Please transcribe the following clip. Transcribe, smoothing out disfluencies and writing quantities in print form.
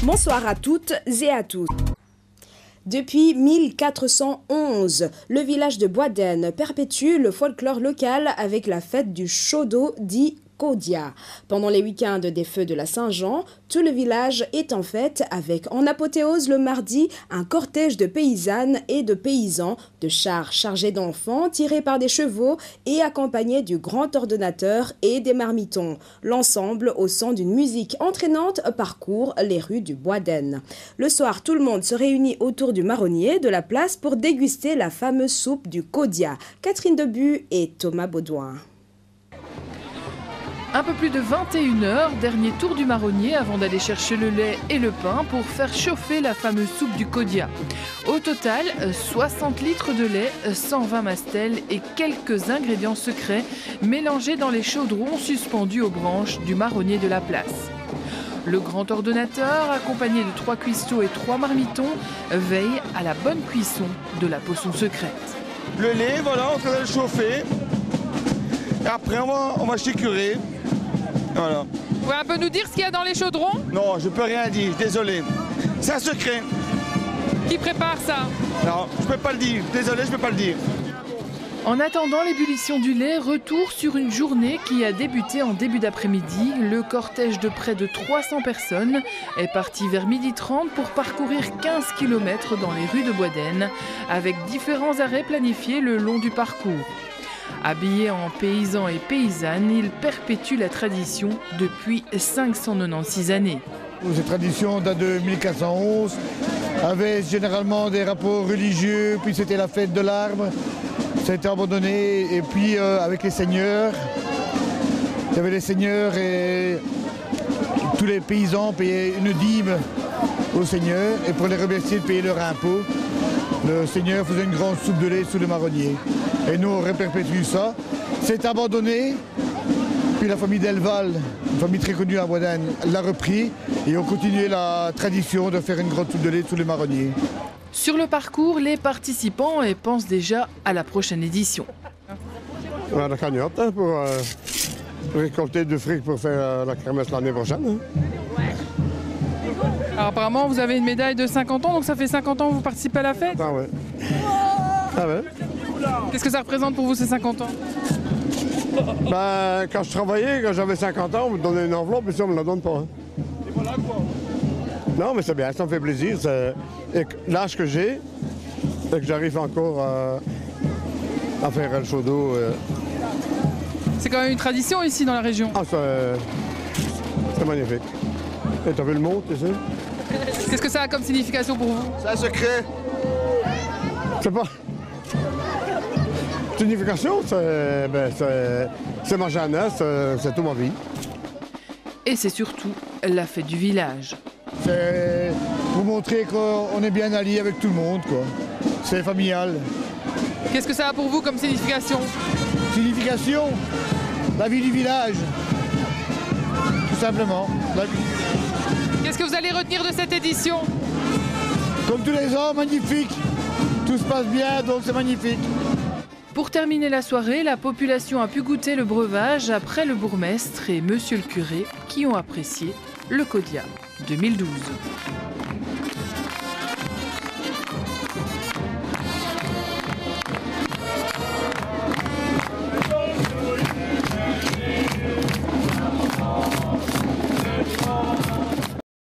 Bonsoir à toutes et à tous. Depuis 1411, le village de Boisdaine perpétue le folklore local avec la fête du Shodo dit Kodia. Pendant les week-ends des feux de la Saint-Jean, tout le village est en fête avec en apothéose le mardi un cortège de paysannes et de paysans, de chars chargés d'enfants tirés par des chevaux et accompagnés du grand ordonnateur et des marmitons. L'ensemble, au son d'une musique entraînante, parcourt les rues du Boisdaine. Le soir, tout le monde se réunit autour du marronnier de la place pour déguster la fameuse soupe du Kodia. Catherine Debu et Thomas Baudouin. Un peu plus de 21h, dernier tour du marronnier avant d'aller chercher le lait et le pain pour faire chauffer la fameuse soupe du Kodia. Au total, 60 litres de lait, 120 mastelles et quelques ingrédients secrets mélangés dans les chaudrons suspendus aux branches du marronnier de la place. Le grand ordonnateur, accompagné de 3 cuistots et 3 marmitons, veille à la bonne cuisson de la potion secrète. Le lait, voilà, on va le chauffer. Et après, on va chicurer. Voilà. Vous pouvez un peu nous dire ce qu'il y a dans les chaudrons? Non, je peux rien dire, désolé. C'est un secret. Qui prépare ça? Non, je peux pas le dire. Désolé, je peux pas le dire. En attendant l'ébullition du lait, retour sur une journée qui a débuté en début d'après-midi. Le cortège de près de 300 personnes est parti vers 12h30 pour parcourir 15 km dans les rues de Boisdaine, avec différents arrêts planifiés le long du parcours. Habillés en paysans et paysannes, ils perpétuent la tradition depuis 596 années. Cette tradition date de 1411, avait généralement des rapports religieux, puis c'était la fête de l'arbre. Ça a été abandonné, et puis avec les seigneurs, il y avait les seigneurs et tous les paysans payaient une dîme aux seigneurs, et pour les remercier de payer leur impôt, le seigneur faisait une grande soupe de lait sous le marronnier. Et nous, on réperpétue ça. C'est abandonné, puis la famille Delval, une famille très connue à Boisdaine, l'a repris, et ont continué la tradition de faire une grande soupe de lait sous le marronnier. Sur le parcours, les participants pensent déjà à la prochaine édition. On a la cagnotte hein, pour récolter du fric pour faire la kermesse l'année prochaine. Hein. Alors apparemment, vous avez une médaille de 50 ans, donc ça fait 50 ans que vous participez à la fête? Ah ouais. Ah ouais. Qu'est-ce que ça représente pour vous ces 50 ans? Ben, quand je travaillais, quand j'avais 50 ans, on me donnait une enveloppe et ça, on me la donne pas. Hein. Et voilà quoi. Non, mais c'est bien, ça me fait plaisir. L'âge que j'ai, et que j'arrive encore à faire le Shodo. C'est quand même une tradition ici dans la région. Ah, c'est magnifique. Et t'as vu le monde ici? Qu'est-ce que ça a comme signification pour vous? C'est un secret. C'est pas... Signification, c'est ma jeunesse, c'est toute ma vie. Et c'est surtout la fête du village. C'est pour montrer qu'on est bien allié avec tout le monde, quoi. C'est familial. Qu'est-ce que ça a pour vous comme signification? Signification, la vie du village. Tout simplement, la vie. Qu'est-ce que vous allez retenir de cette édition? Comme tous les ans, magnifique. Tout se passe bien, donc c'est magnifique. Pour terminer la soirée, la population a pu goûter le breuvage après le bourgmestre et monsieur le curé qui ont apprécié le Kodia 2012.